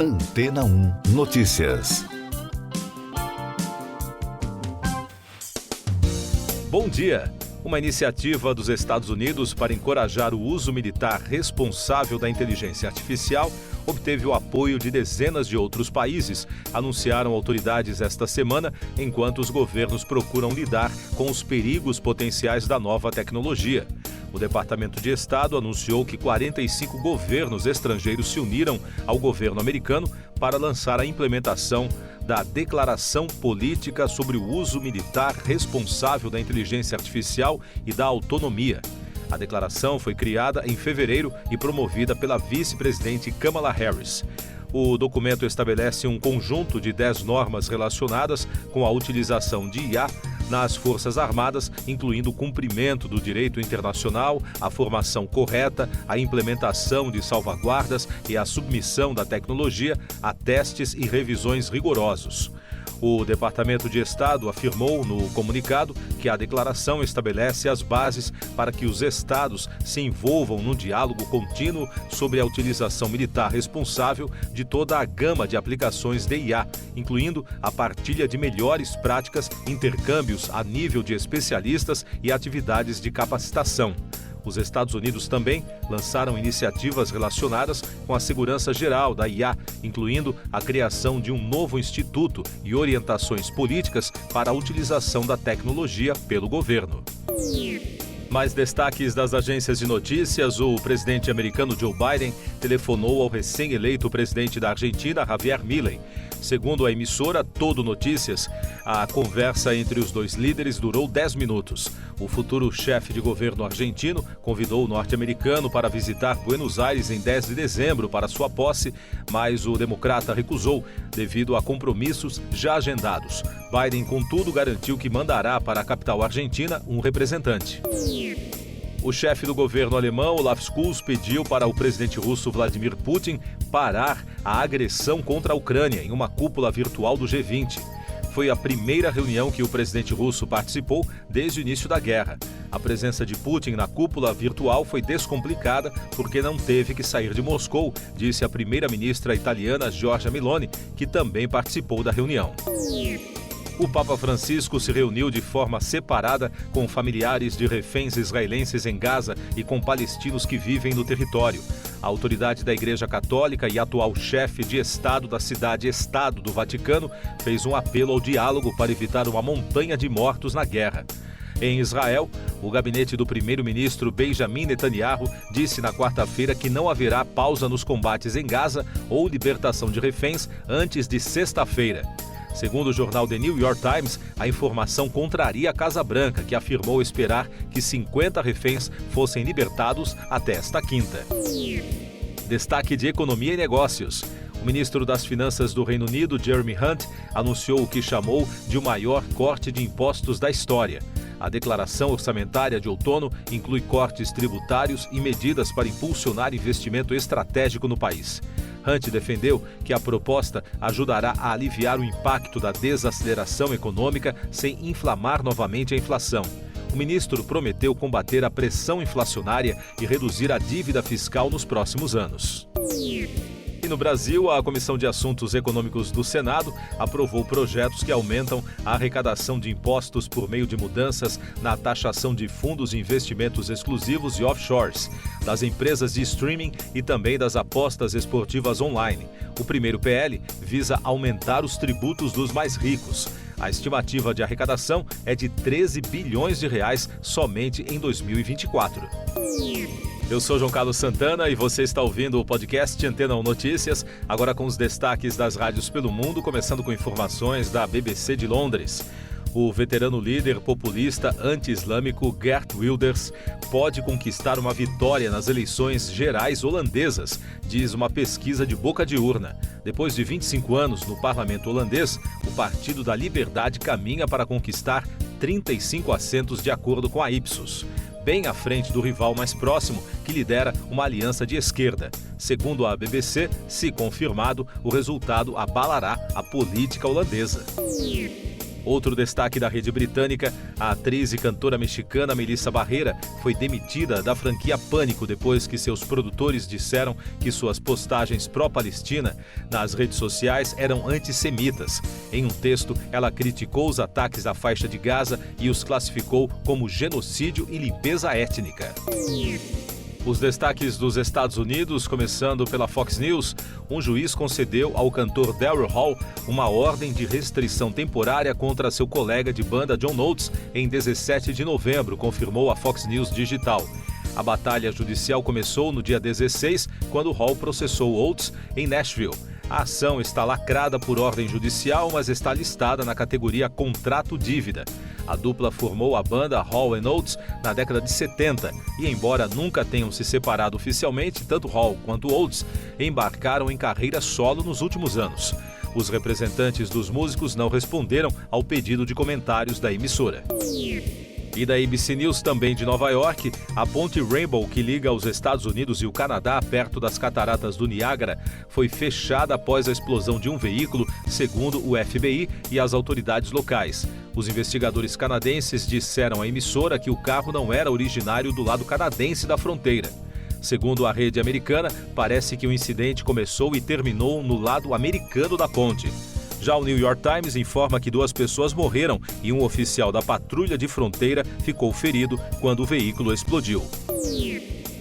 Antena 1 Notícias. Bom dia! Uma iniciativa dos Estados Unidos para encorajar o uso militar responsável da inteligência artificial obteve o apoio de dezenas de outros países, anunciaram autoridades esta semana, enquanto os governos procuram lidar com os perigos potenciais da nova tecnologia. O Departamento de Estado anunciou que 45 governos estrangeiros se uniram ao governo americano para lançar a implementação da Declaração Política sobre o Uso Militar Responsável da Inteligência Artificial e da Autonomia. A declaração foi criada em fevereiro e promovida pela vice-presidente Kamala Harris. O documento estabelece um conjunto de 10 normas relacionadas com a utilização de IA nas Forças Armadas, incluindo o cumprimento do direito internacional, a formação correta, a implementação de salvaguardas e a submissão da tecnologia a testes e revisões rigorosos. O Departamento de Estado afirmou no comunicado que a declaração estabelece as bases para que os estados se envolvam no diálogo contínuo sobre a utilização militar responsável de toda a gama de aplicações de IA, incluindo a partilha de melhores práticas, intercâmbios a nível de especialistas e atividades de capacitação. Os Estados Unidos também lançaram iniciativas relacionadas com a segurança geral da IA, incluindo a criação de um novo instituto e orientações políticas para a utilização da tecnologia pelo governo. Mais destaques das agências de notícias: o presidente americano Joe Biden telefonou ao recém-eleito presidente da Argentina, Javier Milei. Segundo a emissora Todo Notícias, a conversa entre os dois líderes durou 10 minutos. O futuro chefe de governo argentino convidou o norte-americano para visitar Buenos Aires em 10 de dezembro para sua posse, mas o democrata recusou devido a compromissos já agendados. Biden, contudo, garantiu que mandará para a capital argentina um representante. O chefe do governo alemão, Olaf Scholz, pediu para o presidente russo Vladimir Putin parar a agressão contra a Ucrânia em uma cúpula virtual do G20. Foi a primeira reunião que o presidente russo participou desde o início da guerra. A presença de Putin na cúpula virtual foi descomplicada porque não teve que sair de Moscou, disse a primeira-ministra italiana Giorgia Meloni, que também participou da reunião. O Papa Francisco se reuniu de forma separada com familiares de reféns israelenses em Gaza e com palestinos que vivem no território. A autoridade da Igreja Católica e atual chefe de Estado da cidade-estado do Vaticano fez um apelo ao diálogo para evitar uma montanha de mortos na guerra. Em Israel, o gabinete do primeiro-ministro Benjamin Netanyahu disse na quarta-feira que não haverá pausa nos combates em Gaza ou libertação de reféns antes de sexta-feira. Segundo o jornal The New York Times, a informação contraria a Casa Branca, que afirmou esperar que 50 reféns fossem libertados até esta quinta. Destaque de economia e negócios. O ministro das Finanças do Reino Unido, Jeremy Hunt, anunciou o que chamou de o maior corte de impostos da história. A declaração orçamentária de outono inclui cortes tributários e medidas para impulsionar investimento estratégico no país. Hunt defendeu que a proposta ajudará a aliviar o impacto da desaceleração econômica sem inflamar novamente a inflação. O ministro prometeu combater a pressão inflacionária e reduzir a dívida fiscal nos próximos anos. E no Brasil, a Comissão de Assuntos Econômicos do Senado aprovou projetos que aumentam a arrecadação de impostos por meio de mudanças na taxação de fundos de investimentos exclusivos e offshores, das empresas de streaming e também das apostas esportivas online. O primeiro PL visa aumentar os tributos dos mais ricos. A estimativa de arrecadação é de 13 bilhões de reais somente em 2024. Eu sou João Carlos Santana e você está ouvindo o podcast Antena 1 Notícias, agora com os destaques das rádios pelo mundo, começando com informações da BBC de Londres. O veterano líder populista anti-islâmico Geert Wilders pode conquistar uma vitória nas eleições gerais holandesas, diz uma pesquisa de boca de urna. Depois de 25 anos no parlamento holandês, o Partido da Liberdade caminha para conquistar 35 assentos de acordo com a Ipsos, bem à frente do rival mais próximo, que lidera uma aliança de esquerda. Segundo a BBC, se confirmado, o resultado abalará a política holandesa. Outro destaque da rede britânica, a atriz e cantora mexicana Melissa Barrera foi demitida da franquia Pânico depois que seus produtores disseram que suas postagens pró-Palestina nas redes sociais eram antissemitas. Em um texto, ela criticou os ataques à faixa de Gaza e os classificou como genocídio e limpeza étnica. Os destaques dos Estados Unidos, começando pela Fox News, um juiz concedeu ao cantor Daryl Hall uma ordem de restrição temporária contra seu colega de banda John Oates em 17 de novembro, confirmou a Fox News Digital. A batalha judicial começou no dia 16, quando Hall processou Oates em Nashville. A ação está lacrada por ordem judicial, mas está listada na categoria Contrato-Dívida. A dupla formou a banda Hall & Oates na década de 70 e, embora nunca tenham se separado oficialmente, tanto Hall quanto Oates embarcaram em carreira solo nos últimos anos. Os representantes dos músicos não responderam ao pedido de comentários da emissora. E da ABC News, também de Nova York, a ponte Rainbow, que liga os Estados Unidos e o Canadá perto das cataratas do Niágara, foi fechada após a explosão de um veículo, segundo o FBI e as autoridades locais. Os investigadores canadenses disseram à emissora que o carro não era originário do lado canadense da fronteira. Segundo a rede americana, parece que o incidente começou e terminou no lado americano da ponte. Já o New York Times informa que 2 pessoas morreram e um oficial da patrulha de fronteira ficou ferido quando o veículo explodiu.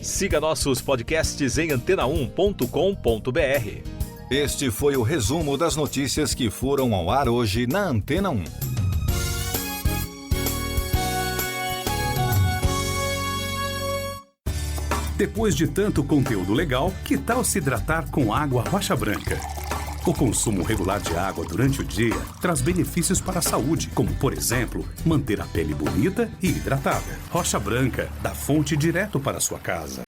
Siga nossos podcasts em antena1.com.br. Este foi o resumo das notícias que foram ao ar hoje na Antena 1. Depois de tanto conteúdo legal, que tal se hidratar com água Rocha Branca? O consumo regular de água durante o dia traz benefícios para a saúde, como, por exemplo, manter a pele bonita e hidratada. Rocha Branca, da fonte direto para a sua casa.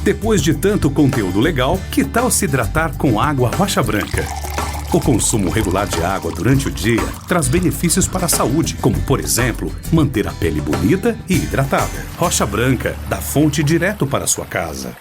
Depois de tanto conteúdo legal, que tal se hidratar com água Rocha Branca? O consumo regular de água durante o dia traz benefícios para a saúde, como, por exemplo, manter a pele bonita e hidratada. Rocha Branca, da fonte direto para a sua casa.